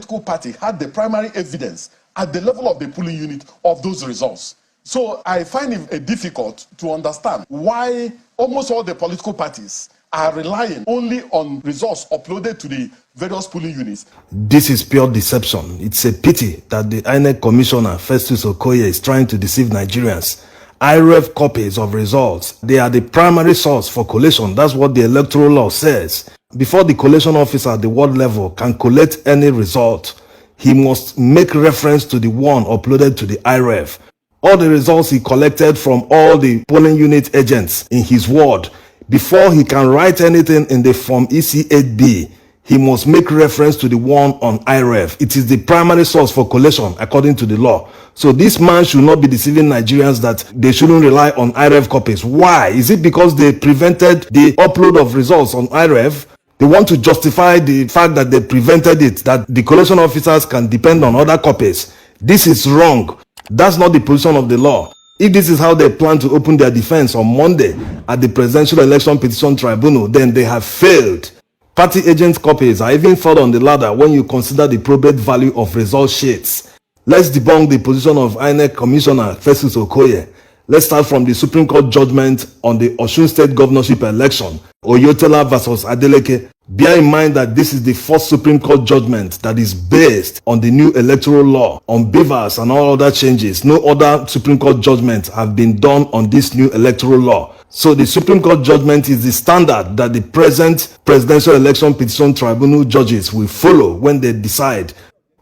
political party had the primary evidence at the level of the polling unit of those results. So I find it difficult to understand why almost all the political parties are relying only on results uploaded to the various polling units. This is pure deception. It's a pity that the INEC Commissioner, Festus Okoye, is trying to deceive Nigerians. IREV copies of results, they are the primary source for collation. That's what the electoral law says. Before the collation officer at the ward level can collect any result, he must make reference to the one uploaded to the IREV. All the results he collected from all the polling unit agents in his ward, before he can write anything in the form EC8B, he must make reference to the one on IREV. It is the primary source for collation according to the law. So this man should not be deceiving Nigerians that they shouldn't rely on IREV copies. Why? Is it because they prevented the upload of results on IREV? They want to justify the fact that they prevented it, that the collation officers can depend on other copies. This is wrong. That's not the position of the law. If this is how they plan to open their defense on Monday at the Presidential Election Petition Tribunal, then they have failed. Party agent copies are even further on the ladder when you consider the probate value of result sheets. Let's debunk the position of INEC Commissioner Festus Okoye. Let's start from the Supreme Court judgment on the Osun State governorship election, Oyetola versus Adeleke. Bear in mind that this is the first Supreme Court judgment that is based on the new electoral law, on beavers and all other changes. No other Supreme Court judgments have been done on this new electoral law. So the Supreme Court judgment is the standard that the present Presidential Election Petition Tribunal judges will follow when they decide.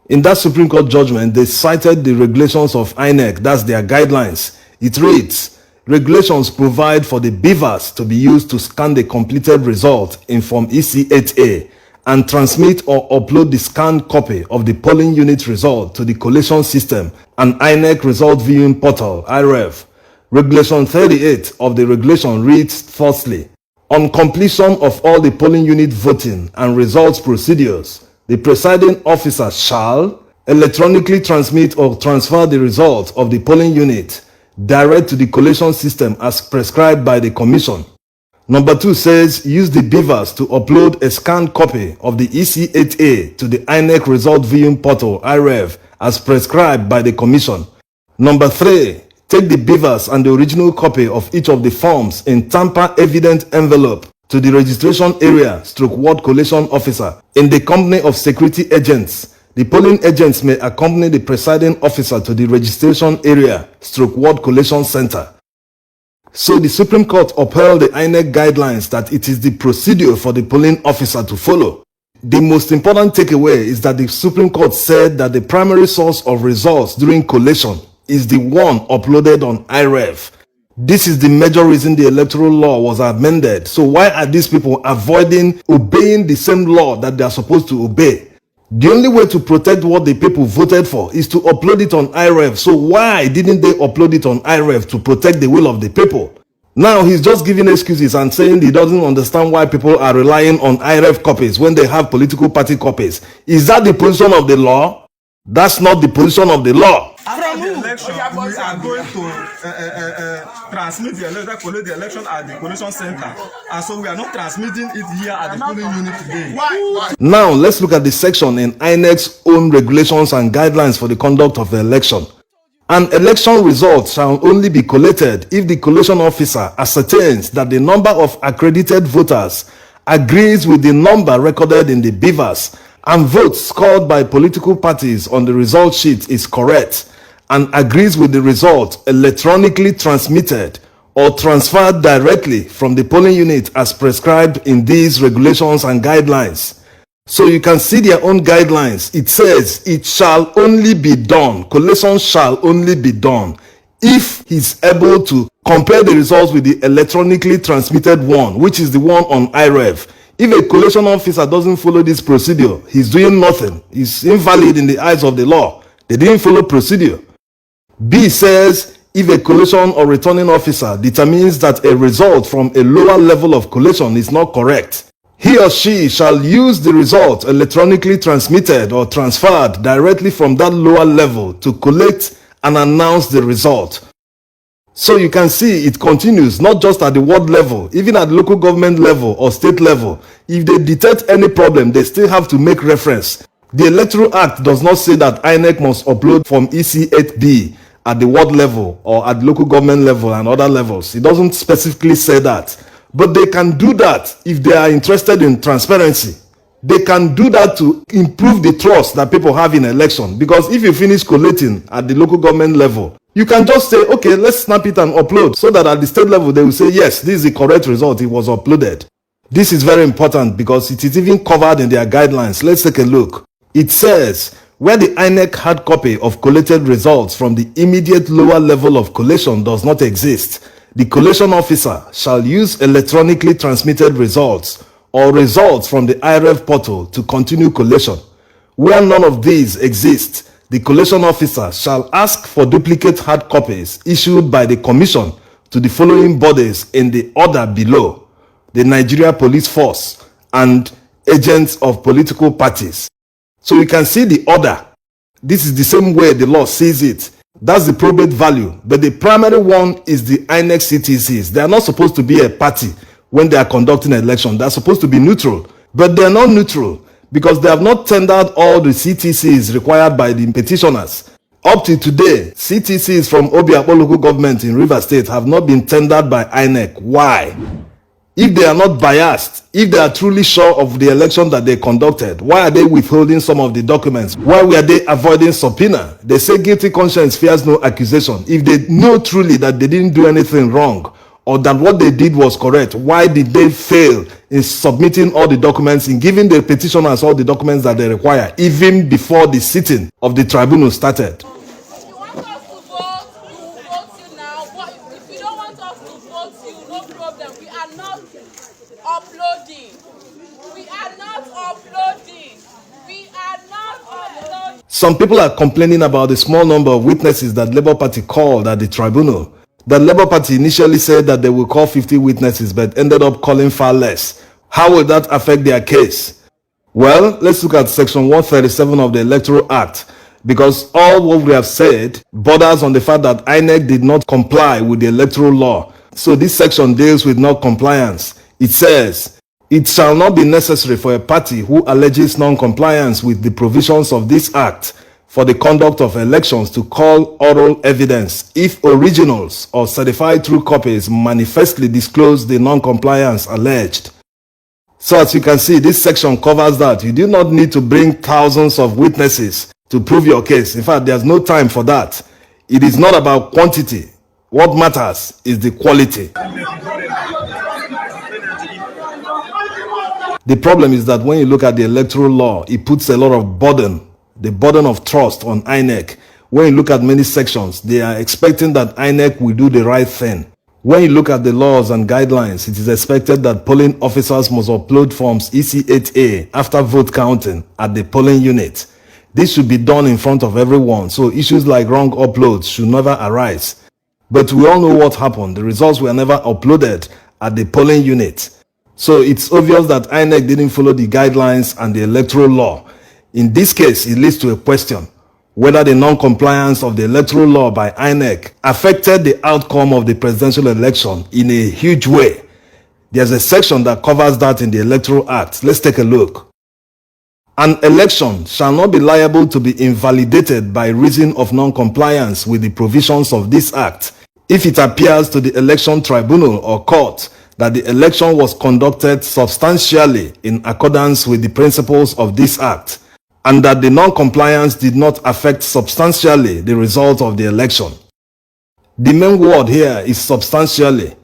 In that Supreme Court judgment, they cited the regulations of INEC, that's their guidelines. It reads, regulations provide for the beavers to be used to scan the completed result in Form EC8A and transmit or upload the scanned copy of the polling unit result to the collation system and INEC result viewing portal, IREV. Regulation 38 of the regulation reads firstly, on completion of all the polling unit voting and results procedures, the presiding officer shall electronically transmit or transfer the result of the polling unit direct to the collation system as prescribed by the Commission. Number 2 says, use the beavers to upload a scanned copy of the EC8A to the INEC result viewing portal, IREV, as prescribed by the Commission. Number 3, take the beavers and the original copy of each of the forms in tamper-evident envelope to the registration area / ward collation officer in the company of security agents. The polling agents may accompany the presiding officer to the registration area / ward collation center. So the Supreme Court upheld the INEC guidelines that it is the procedure for the polling officer to follow. The most important takeaway is that the Supreme Court said that the primary source of results during collation is the one uploaded on IREV. This is the major reason the electoral law was amended. So why are these people avoiding obeying the same law that they are supposed to obey? The only way to protect what the people voted for is to upload it on IREV. So why didn't they upload it on IREV to protect the will of the people? Now he's just giving excuses and saying he doesn't understand why people are relying on IREV copies when they have political party copies. Is that the position of the law? That's not the position of the law. After the election, we are going to transmit the election, collect the election at the collation center. And so we are not transmitting it here at the polling unit today. Why? Now, let's look at the section in INEC's own regulations and guidelines for the conduct of the election. An election result shall only be collated if the collation officer ascertains that the number of accredited voters agrees with the number recorded in the beavers and votes scored by political parties on the result sheet is correct and agrees with the result electronically transmitted or transferred directly from the polling unit as prescribed in these regulations and guidelines. So you can see their own guidelines. It says it shall only be done, collation shall only be done if he's able to compare the results with the electronically transmitted one, which is the one on IREV. If a collation officer doesn't follow this procedure, he's doing nothing. He's invalid in the eyes of the law. They didn't follow procedure. B says, if a collation or returning officer determines that a result from a lower level of collation is not correct, he or she shall use the result electronically transmitted or transferred directly from that lower level to collect and announce the result. So you can see it continues not just at the ward level, even at local government level or state level. If they detect any problem, they still have to make reference. The Electoral Act does not say that INEC must upload from EC8B at the ward level or at local government level and other levels. It doesn't specifically say that. But they can do that if they are interested in transparency. They can do that to improve the trust that people have in election. Because if you finish collating at the local government level, you can just say, okay, let's snap it and upload, so that at the state level, they will say, yes, this is the correct result. It was uploaded. This is very important because it is even covered in their guidelines. Let's take a look. It says, where the INEC hard copy of collated results from the immediate lower level of collation does not exist, the collation officer shall use electronically transmitted results or results from the IREV portal to continue collation. Where none of these exist, the collation officer shall ask for duplicate hard copies issued by the Commission to the following bodies in the order below: the Nigeria Police Force and agents of political parties. So you can see the order. This is the same way the law sees it. That's the probate value. But the primary one is the INEC CTCs. They are not supposed to be a party when they are conducting an election. They are supposed to be neutral. But they are not neutral because they have not tendered all the CTCs required by the petitioners. Up to today, CTCs from Obiakpo local government in Rivers State have not been tendered by INEC. Why? If they are not biased, if they are truly sure of the election that they conducted, why are they withholding some of the documents? Why were they avoiding subpoena? They say guilty conscience fears no accusation. If they know truly that they didn't do anything wrong or that what they did was correct, why did they fail in submitting all the documents, in giving the petitioners all the documents that they require, even before the sitting of the tribunal started? Some people are complaining about the small number of witnesses that Labour Party called at the tribunal. The Labour Party initially said that they will call 50 witnesses but ended up calling far less. How will that affect their case? Well, let's look at Section 137 of the Electoral Act, because all what we have said borders on the fact that INEC did not comply with the electoral law. So this section deals with non-compliance. It says, it shall not be necessary for a party who alleges non-compliance with the provisions of this act for the conduct of elections to call oral evidence if originals or certified true copies manifestly disclose the non-compliance alleged. So as you can see, this section covers that. You do not need to bring thousands of witnesses to prove your case. In fact, there's no time for that. It is not about quantity. What matters is the quality. The problem is that when you look at the electoral law, it puts a lot of burden, the burden of trust on INEC. When you look at many sections, they are expecting that INEC will do the right thing. When you look at the laws and guidelines, it is expected that polling officers must upload forms EC8A after vote counting at the polling unit. This should be done in front of everyone, so issues like wrong uploads should never arise. But we all know what happened. The results were never uploaded at the polling unit. So it's obvious that INEC didn't follow the guidelines and the electoral law. In this case, it leads to a question whether the non-compliance of the electoral law by INEC affected the outcome of the presidential election in a huge way. There's a section that covers that in the Electoral Act. Let's take a look. An election shall not be liable to be invalidated by reason of non-compliance with the provisions of this act if it appears to the election tribunal or court that the election was conducted substantially in accordance with the principles of this act, and that the non-compliance did not affect substantially the result of the election. The main word here is substantially.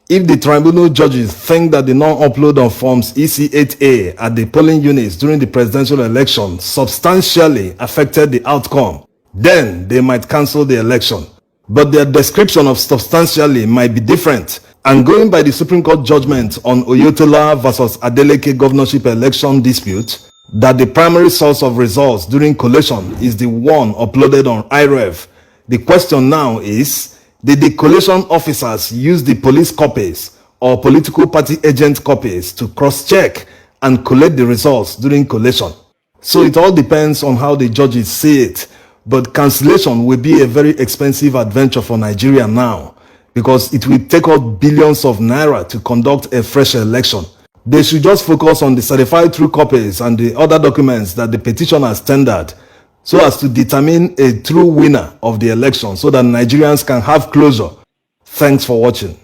If the tribunal judges think that the non-upload of forms EC8A at the polling units during the presidential election substantially affected the outcome, then they might cancel the election. But their description of substantially might be different. And going by the Supreme Court judgment on Oyotola versus Adeleke governorship election dispute, that the primary source of results during collation is the one uploaded on IREV, the question now is, did the collation officers use the police copies or political party agent copies to cross-check and collect the results during collation? So it all depends on how the judges see it. But cancellation will be a very expensive adventure for Nigeria now, because it will take out billions of naira to conduct a fresh election. They should just focus on the certified true copies and the other documents that the petitioners tendered so as to determine a true winner of the election so that Nigerians can have closure. Thanks for watching.